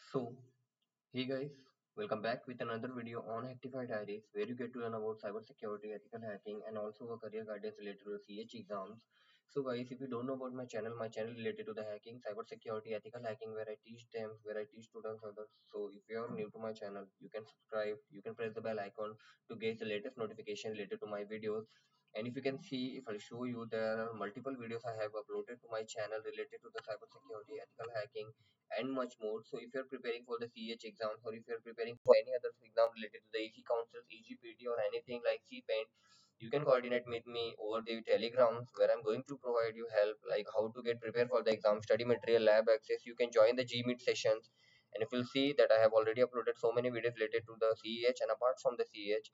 So, hey guys, welcome back with another video on Hacktify Diaries where you get to learn about cybersecurity, ethical hacking, and also a career guidance related to the CH exams. So, guys, if you don't know about my channel related to the hacking, cybersecurity, ethical hacking, where I teach students others. So, if you are new to my channel, you can subscribe, you can press the bell icon to get the latest notification related to my videos. And if you can see, if I show you, there are multiple videos I have uploaded to my channel related to the cybersecurity, ethical hacking and much more. So if you're preparing for the CH exams or if you're preparing for any other exam related to the EC Council, EGPT or anything like CPAINT, you can coordinate with me over the telegrams where I'm going to provide you help like how to get prepared for the exam, study material, lab access. You can join the Gmeet sessions, and if you'll see that I have already uploaded so many videos related to the CEH and apart from the CEH.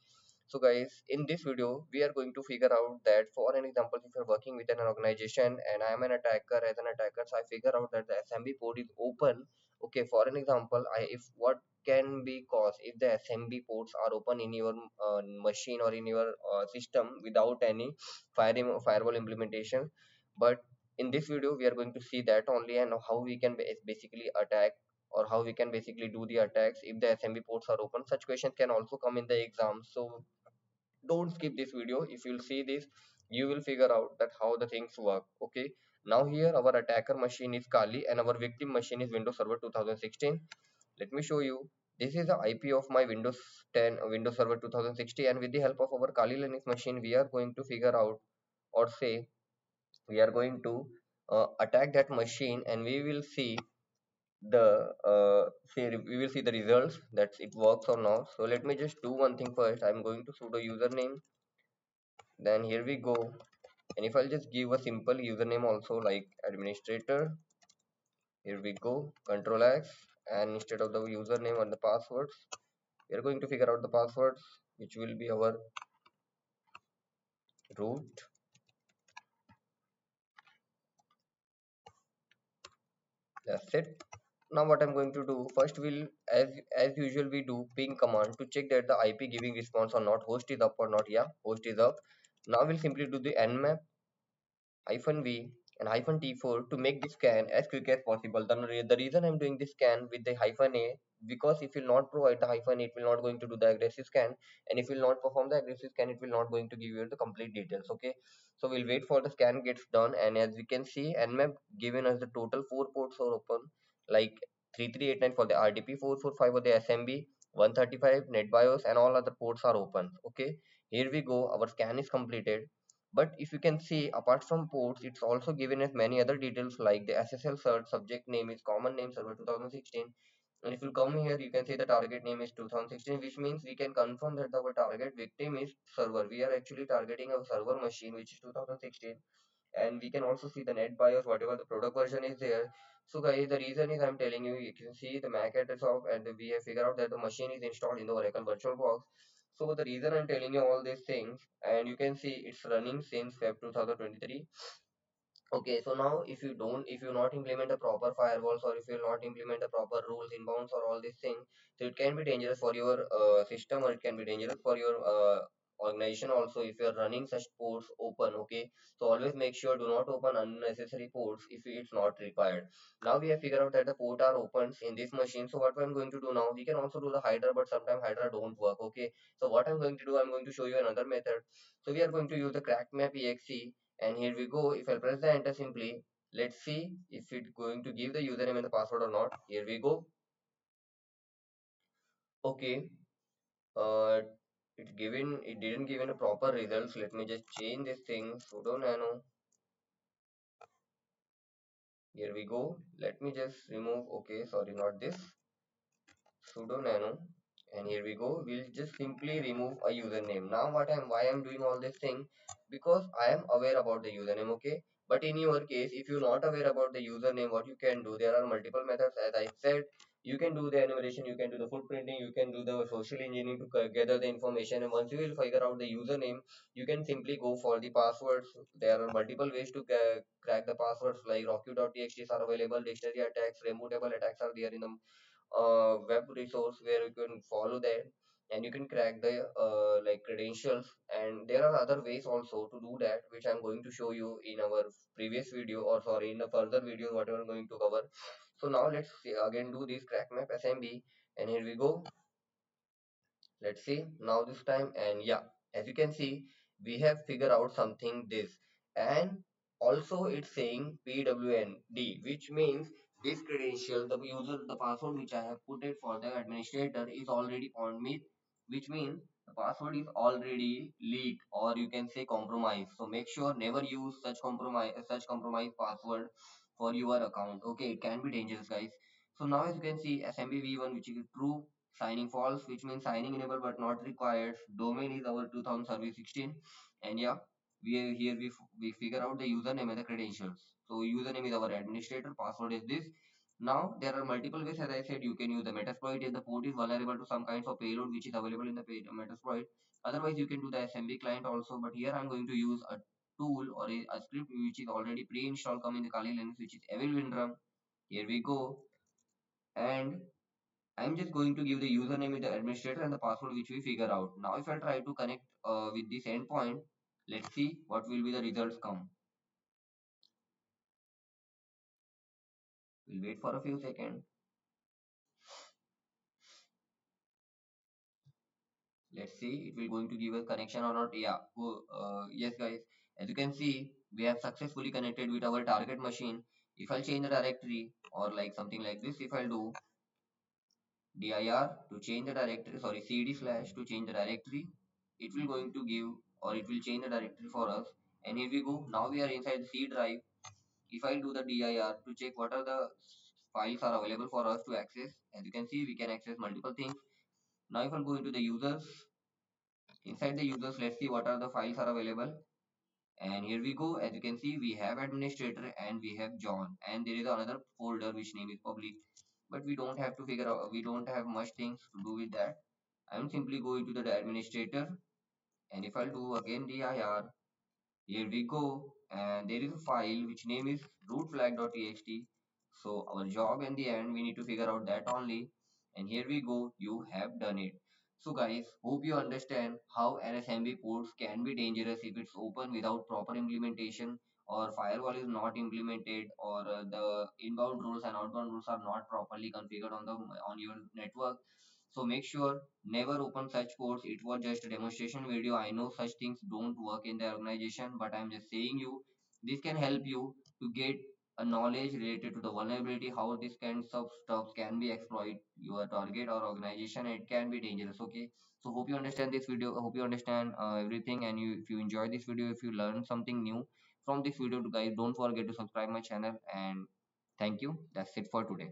So guys, in this video, we are going to figure out that for an example, if you're working with an organization and I am an attacker, as an attacker, so I figure out that the SMB port is open. Okay, for an example, if what can be caused if the SMB ports are open in your machine or in your system without any firewall implementation. But in this video, we are going to see that only and how we can basically attack or how we can basically do the attacks if the SMB ports are open. Such questions can also come in the exam. So don't skip this video. If you'll see this, you will figure out that how the things work. Okay, now here our attacker machine is Kali and our victim machine is Windows Server 2016. Let me show you. This is the IP of my Windows 10 Windows Server 2016, and with the help of our Kali Linux machine we are going to figure out, or say we are going to attack that machine, and we will see the we will see the results that it works or not. So let me just do one thing first. I'm going to sudo username, then here we go. And if I'll just give a simple username also like administrator, here we go, control X, and instead of the username and the passwords, we are going to figure out the passwords, which will be our root. That's it. Now what I'm going to do first, will as usual we do ping command to check that the IP giving response or not. Host is up or not. Yeah, host is up. Now we'll simply do the nmap -v and -t4 to make this scan as quick as possible. The reason I'm doing this scan with the -a, because if you'll not provide the -a, it will not going to do the aggressive scan, and if you'll not perform the aggressive scan, it will not going to give you the complete details. Okay, so we'll wait for the scan gets done, and as we can see, nmap given us the total 4 ports are open, like 3389 for the RDP, 445 for the SMB, 135 NetBIOS, and all other ports are open. Okay, here we go. Our scan is completed. But if you can see, apart from ports, it's also given us many other details like the SSL cert, subject name is common name server 2016. And if you come here, you can see the target name is 2016, which means we can confirm that our target victim is server. We are actually targeting a server machine, which is 2016. And we can also see the net BIOS, whatever the product version is there. So guys, the reason is I'm telling you, you can see the MAC address of, and we have figured out that the machine is installed in the Oracle VirtualBox. So the reason I'm telling you all these things, and you can see it's running since Feb 2023. Okay, so now if you not implement the proper firewalls, or if you not implement the proper rules inbounds or all these things, so it can be dangerous for your system, or it can be dangerous for your organization also if you are running such ports open. Okay, so always make sure do not open unnecessary ports if it's not required. Now we have figured out that the port are opens in this machine. So what I'm going to do now, we can also do the Hydra, but sometimes Hydra don't work. Okay, so what I'm going to do, I'm going to show you another method. So we are going to use the crackmap.exe, and here we go. If I press the enter simply, let's see if it's going to give the username and the password or not. Here we go. Okay, uh it didn't give a proper results. Let me just change this thing, sudo nano. Here we go. Let me just remove, okay, sorry, not this, sudo nano, and here we go. We'll just simply remove a username. Now why I'm doing all this thing, because I am aware about the username. Okay, but in your case, if you're not aware about the username, what you can do, there are multiple methods. As I said, you can do the enumeration, you can do the footprinting, you can do the social engineering to gather the information, and once you will figure out the username, you can simply go for the passwords. There are multiple ways to crack the passwords, like rocky.txt are available, dictionary attacks, remoutable attacks are there in the web resource where you can follow that, and you can crack the like credentials. And there are other ways also to do that, which I'm going to show you in our previous video, or sorry, in a further video whatever I'm going to cover. So now let's again do this crack map SMB, and here we go. Let's see now this time, and yeah, as you can see, we have figured out something this, and also it's saying PWND, which means this credential, the user, the password which I have put it for the administrator is already on me, which means the password is already leaked, or you can say compromised. So make sure never use such compromised password for your account. Okay, it can be dangerous, guys. So now as you can see, SMBV1, which is true, signing false, which means signing enabled but not required. Domain is our 2000 service 16, and yeah, we figure out the username and the credentials. So username is our administrator, password is this. Now there are multiple ways, as I said, you can use the Metasploit if the port is vulnerable to some kinds of payload which is available in the Metasploit. Otherwise, you can do the SMB client also, but here I'm going to use a tool or a script which is already pre-installed come in the Kali Linux, which is Evil Winram. Here we go, and I'm just going to give the username with the administrator and the password which we figure out. Now if I try to connect with this endpoint, let's see what will be the results come. We'll wait for a few seconds. Let's see it will going to give a connection or not. Yeah. Yes, guys. As you can see, we have successfully connected with our target machine. If I'll change the directory or like something like this, if I'll do dir to change the directory, sorry, cd slash to change the directory, it will going to give or it will change the directory for us. And here we go. Now we are inside the C drive. If I do the dir to check what are the files are available for us to access, as you can see, we can access multiple things. Now if I go into the users, inside the users, let's see what are the files are available. And here we go. As you can see, we have administrator and we have John, and there is another folder which name is public, but we don't have to figure out, we don't have much things to do with that. I'm simply going to the administrator, and if I'll do again dir, here we go, and there is a file which name is rootflag.txt. So our job in the end, we need to figure out that only. And here we go, you have done it. So guys, hope you understand how NSMB ports can be dangerous if it's open without proper implementation, or firewall is not implemented, or the inbound rules and outbound rules are not properly configured on the on your network. So make sure never open such ports. It was just a demonstration video. I know such things don't work in the organization, but I'm just saying you this can help you to get a knowledge related to the vulnerability, how this kinds of stuff can be exploit your target or organization. It can be dangerous. Okay, so hope you understand this video. I hope you understand everything, and you if you enjoy this video, if you learn something new from this video, guys, don't forget to subscribe my channel, and thank you. That's it for today.